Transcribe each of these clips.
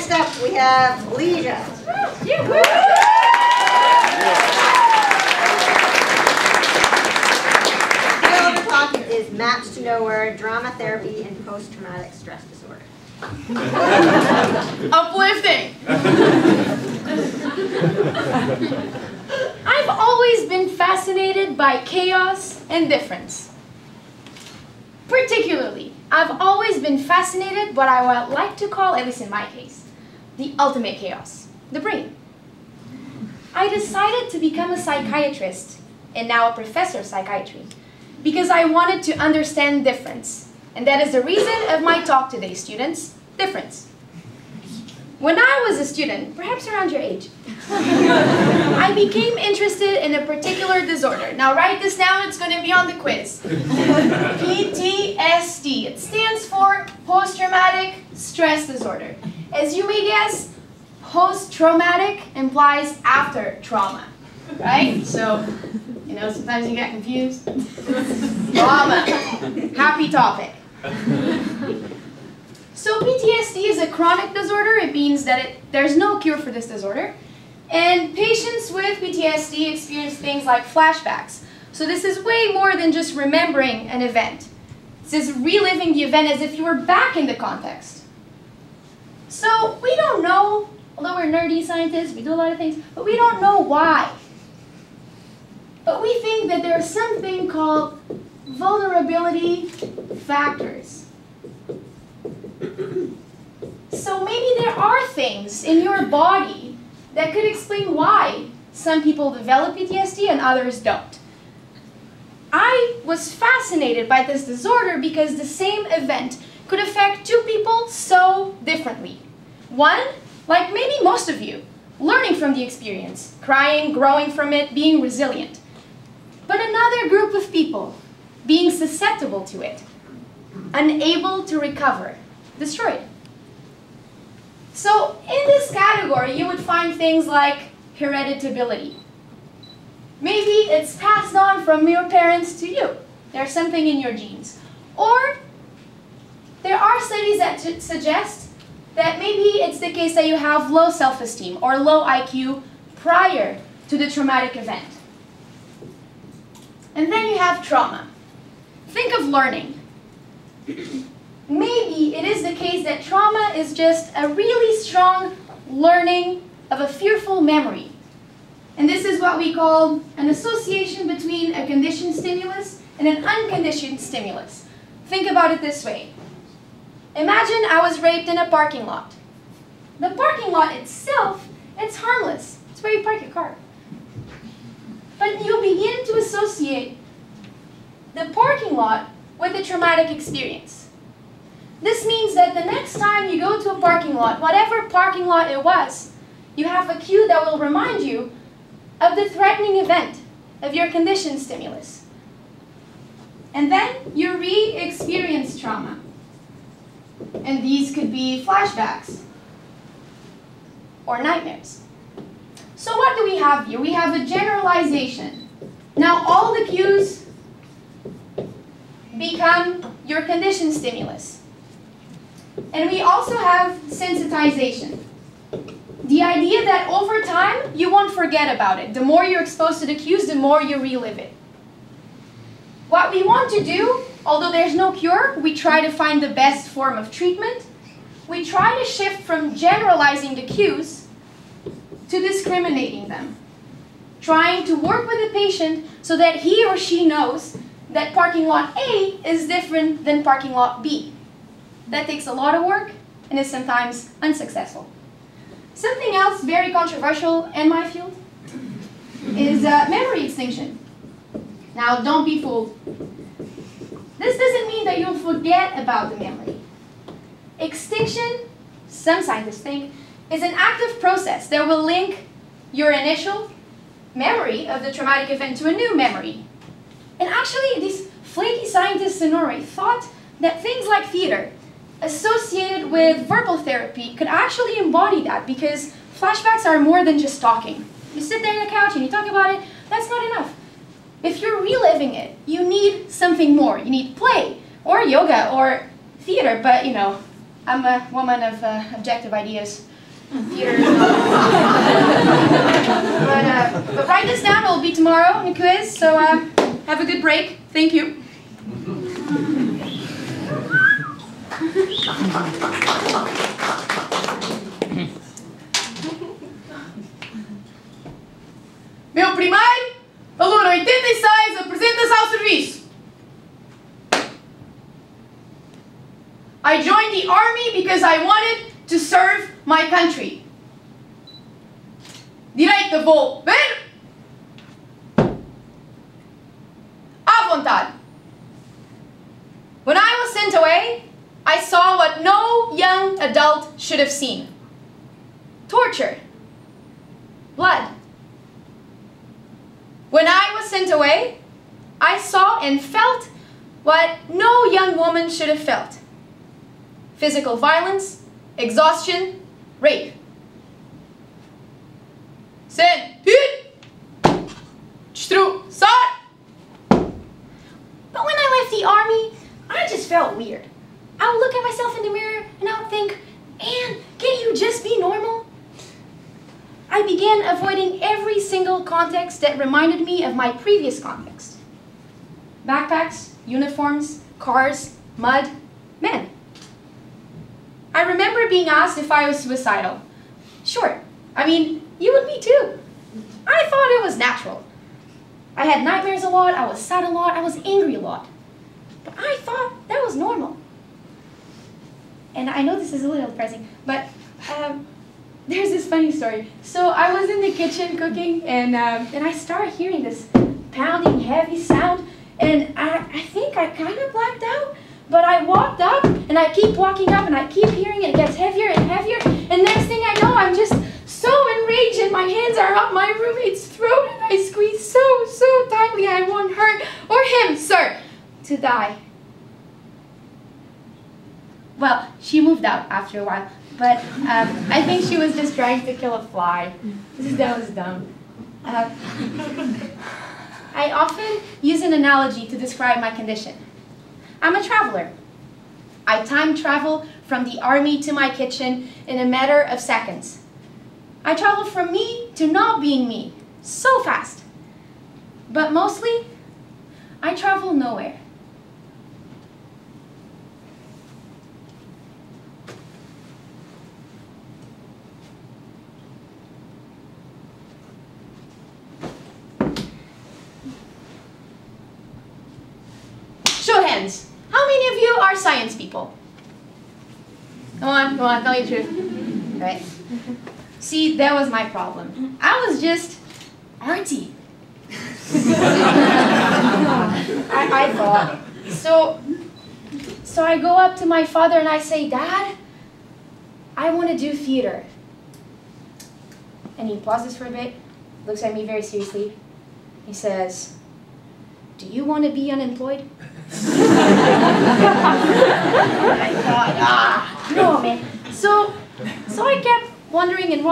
Next up, we have Ligia. The field we're talking is Maps to Nowhere, Drama Therapy, and Post-Traumatic Stress Disorder. Uplifting! I've always been fascinated by chaos and difference. Particularly, I've always been fascinated by what I would like to call, at least in my case, the ultimate chaos, the brain. I decided to become a psychiatrist, and now a professor of psychiatry, because I wanted to understand difference. And that is the reason of my talk today, students, difference. When I was a student, perhaps around your age, I became interested in a particular disorder. Now write this down, it's going to be on the quiz. PTSD. It stands for Post-Traumatic Stress Disorder. As you may guess, post-traumatic implies after trauma, right? So, you know, sometimes you get confused. Trauma. Happy topic. So PTSD is a chronic disorder. It means that there's no cure for this disorder. And patients with PTSD experience things like flashbacks. So this is way more than just remembering an event. This is reliving the event as if you were back in the context. So we don't know, although we're nerdy scientists, we do a lot of things, but we don't know why. But we think that there's something called vulnerability factors. So maybe there are things in your body that could explain why some people develop PTSD and others don't. I was fascinated by this disorder because the same event could affect two people so differently. One, like maybe most of you, learning from the experience, crying, growing from it, being resilient. But another group of people being susceptible to it, unable to recover, destroyed. So in this category, you would find things like hereditability. Maybe it's passed on from your parents to you. There's something in your genes. Or there are studies that suggest that maybe it's the case that you have low self-esteem or low IQ prior to the traumatic event. And then you have trauma. Think of learning. Maybe it is the case that trauma is just a really strong learning of a fearful memory. And this is what we call an association between a conditioned stimulus and an unconditioned stimulus. Think about it this way. Imagine I was raped in a parking lot. The parking lot itself, it's harmless. It's where you park your car. But you begin to associate the parking lot with a traumatic experience. This means that the next time you go to a parking lot, whatever parking lot it was, you have a cue that will remind you of the threatening event of your conditioned stimulus. And then you re-experience trauma. And these could be flashbacks or nightmares. So what do we have here? We have a generalization. Now all the cues become your conditioned stimulus. And we also have sensitization. The idea that over time, you won't forget about it. The more you're exposed to the cues, the more you relive it. What we want to do, although there's no cure, we try to find the best form of treatment. We try to shift from generalizing the cues to discriminating them. Trying to work with the patient so that he or she knows that parking lot A is different than parking lot B. That takes a lot of work and is sometimes unsuccessful. Something else very controversial in my field is memory extinction. Now, don't be fooled. This doesn't mean that you'll forget about the memory. Extinction, some scientists think, is an active process that will link your initial memory of the traumatic event to a new memory. And actually, these flaky scientists in Norway thought that things like theater associated with verbal therapy could actually embody that, because flashbacks are more than just talking. You sit there on the couch and you talk about it, that's not enough. If you're reliving it, you need something more. You need play, or yoga, or theater, but you know, I'm a woman of objective ideas. Theater is not. But write this down. It will be tomorrow in a quiz. So have a good break. Thank you. Meu primeiro aluno 86 apresenta-se ao serviço. I joined the army because I wanted to serve my country. Direito de voo. Ver? À vontade. When I was sent away, I saw what no young adult should have seen. Torture. Blood. When I was sent away, I saw and felt what no young woman should have felt. Physical violence, exhaustion, rape. Send, destrução. But when I left the army, I just felt weird. I would look at myself in the mirror and I would think, Anne, can't you just be normal? I began avoiding every single context that reminded me of my previous context. Backpacks, uniforms, cars, mud, men. I remember being asked if I was suicidal. Sure, I mean, you and me too. I thought it was natural. I had nightmares a lot, I was sad a lot, I was angry a lot. But I thought that was normal. And I know this is a little depressing, but there's this funny story. So I was in the kitchen cooking, and I started hearing this pounding, heavy sound, and I think I kind of blacked out. But I walked up, and I keep walking up, and I keep hearing it. It gets heavier and heavier, and next thing I know, I'm just so enraged, and my hands are up my roommate's throat, and I squeeze so tightly. I want her, or him, sir, to die. Well, she moved out after a while, but I think she was just trying to kill a fly. That was dumb. I often use an analogy to describe my condition. I'm a traveler. I time travel from the army to my kitchen in a matter of seconds. I travel from me to not being me, so fast. But mostly, I travel nowhere. Show hands. How many of you are science people? Come on, tell me the truth. Right. See, that was my problem. I was just arty. I thought. So I go up to my father and I say, Dad, I want to do theater. And he pauses for a bit, looks at me very seriously. He says, do you want to be unemployed? I thought, no, man. So I kept wondering, and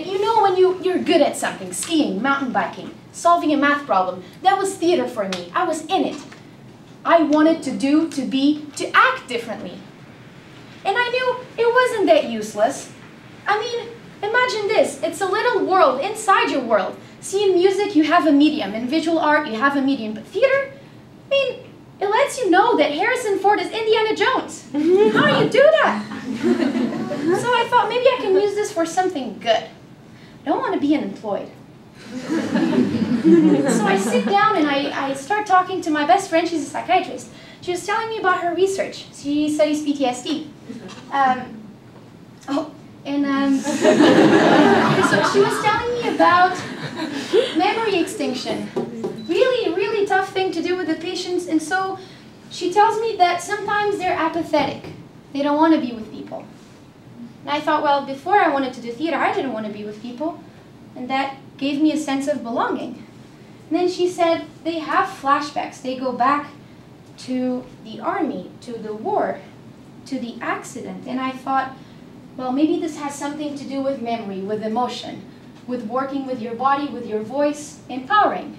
you know when you're good at something, skiing, mountain biking, solving a math problem, that was theater for me. I was in it. I wanted to do, to be, to act differently. And I knew it wasn't that useless. I mean, imagine this. It's a little world inside your world. See, in music, you have a medium. In visual art, you have a medium. But theater, I mean, it lets you know that Harrison Ford is Indiana Jones. How do you do that? So I thought maybe I can use this for something good. I don't want to be unemployed. So I sit down and I start talking to my best friend. She's a psychiatrist. She was telling me about her research. She studies PTSD. So she was telling me about memory extinction. Really tough thing to do with the patients, and so she tells me that sometimes they're apathetic. They don't want to be with people. And I thought, well, before I wanted to do theater, I didn't want to be with people, and that gave me a sense of belonging. And then she said they have flashbacks. They go back to the army, to the war, to the accident, and I thought, well, maybe this has something to do with memory, with emotion, with working with your body, with your voice, empowering.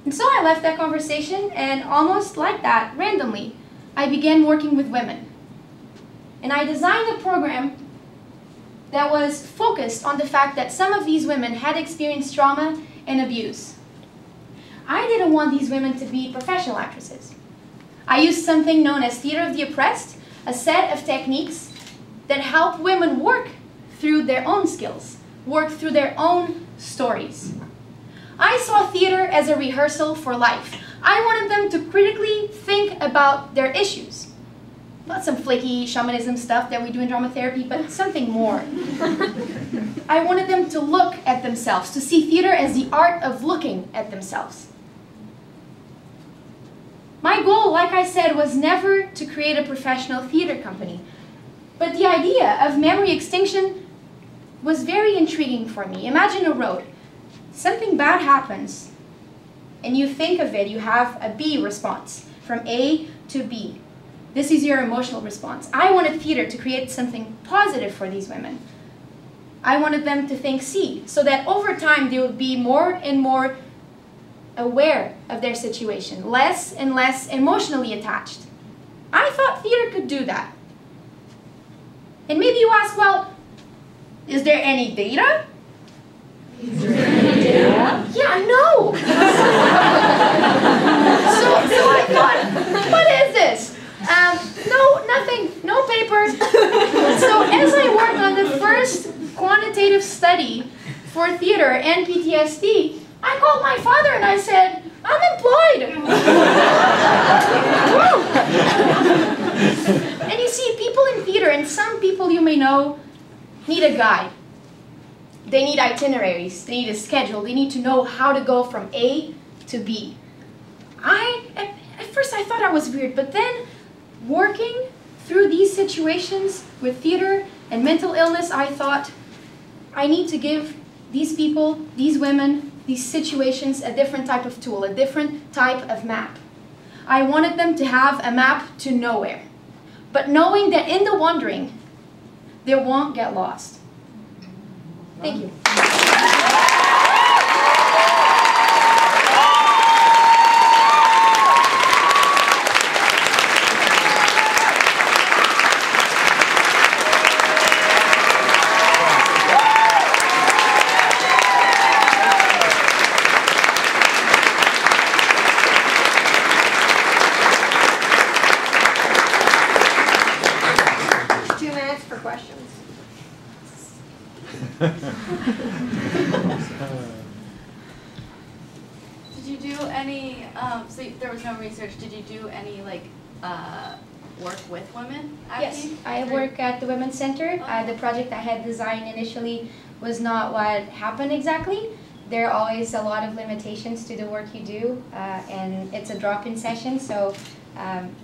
And so I left that conversation, and almost like that, randomly, I began working with women. And I designed a program that was focused on the fact that some of these women had experienced trauma and abuse. I didn't want these women to be professional actresses. I used something known as theater of the oppressed, a set of techniques that help women work through their own skills, work through their own stories. I saw theater as a rehearsal for life. I wanted them to critically think about their issues. Not some flaky shamanism stuff that we do in drama therapy, but something more. I wanted them to look at themselves, to see theater as the art of looking at themselves. My goal, like I said, was never to create a professional theater company. But the idea of memory extinction was very intriguing for me. Imagine a road. Something bad happens, and you think of it, you have a B response, from A to B. This is your emotional response. I wanted theater to create something positive for these women. I wanted them to think C, so that over time they would be more and more aware of their situation, less and less emotionally attached. I thought theater could do that. And maybe you ask, well, is there any data? Is there any data? Yeah, no. so I thought, what is this? No, nothing, no paper. So as I worked on the first quantitative study for theater and PTSD, I called my father and I said, I'm employed. And you see, people in theater, and some people you may know, need a guide. They need itineraries, they need a schedule, they need to know how to go from A to B. At first I thought I was weird, but then working through these situations with theater and mental illness, I thought, I need to give these people, these women, these situations a different type of tool, a different type of map. I wanted them to have a map to nowhere, but knowing that in the wandering, they won't get lost. Thank you. 2 minutes for questions. Did you do any, so there was no research, did you do any like work with women acting? Yes, I work at the Women's Center. The project I had designed initially was not what happened exactly. There are always a lot of limitations to the work you do, and it's a drop-in session, so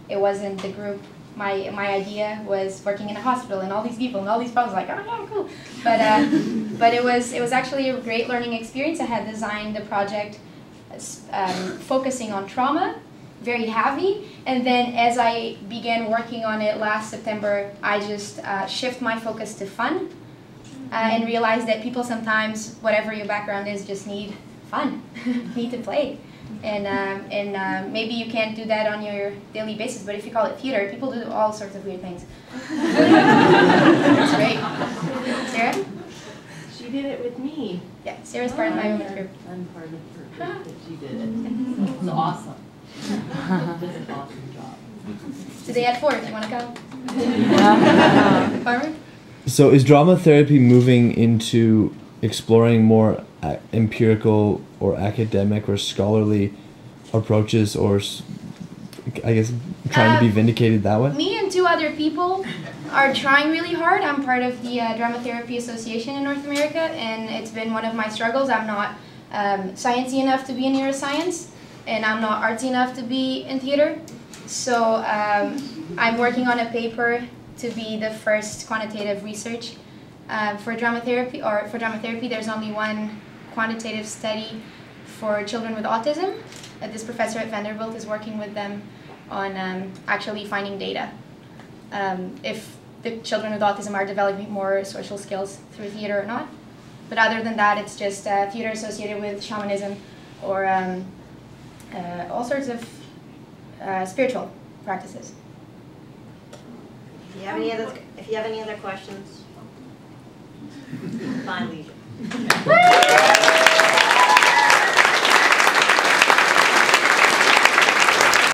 it wasn't the group. My idea was working in a hospital and all these people and all these problems, like, oh yeah, cool. But it was actually a great learning experience. I had designed the project focusing on trauma, very heavy, and then as I began working on it last September, I just shift my focus to fun and realized that people sometimes, whatever your background is, just need fun, need to play. And maybe you can't do that on your daily basis, but if you call it theater, people do all sorts of weird things. That's great. Sarah? She did it with me. Yeah, Sarah's part of my women's group. I'm part of her group, but she did it. It's awesome. It's an awesome job. Today at 4, if you want to come. Farmer? So is drama therapy moving into exploring more empirical or academic or scholarly approaches, or I guess trying to be vindicated that way? Me and 2 other people are trying really hard. I'm part of the Drama Therapy Association in North America, and it's been one of my struggles. I'm not sciencey enough to be in neuroscience, and I'm not artsy enough to be in theater. So I'm working on a paper to be the first quantitative research for drama therapy. Or for drama therapy, there's only one quantitative study for children with autism. This professor at Vanderbilt is working with them on actually finding data. If the children with autism are developing more social skills through theater or not. But other than that, it's just theater associated with shamanism or all sorts of spiritual practices. If you have any other questions. Bye, Ligia.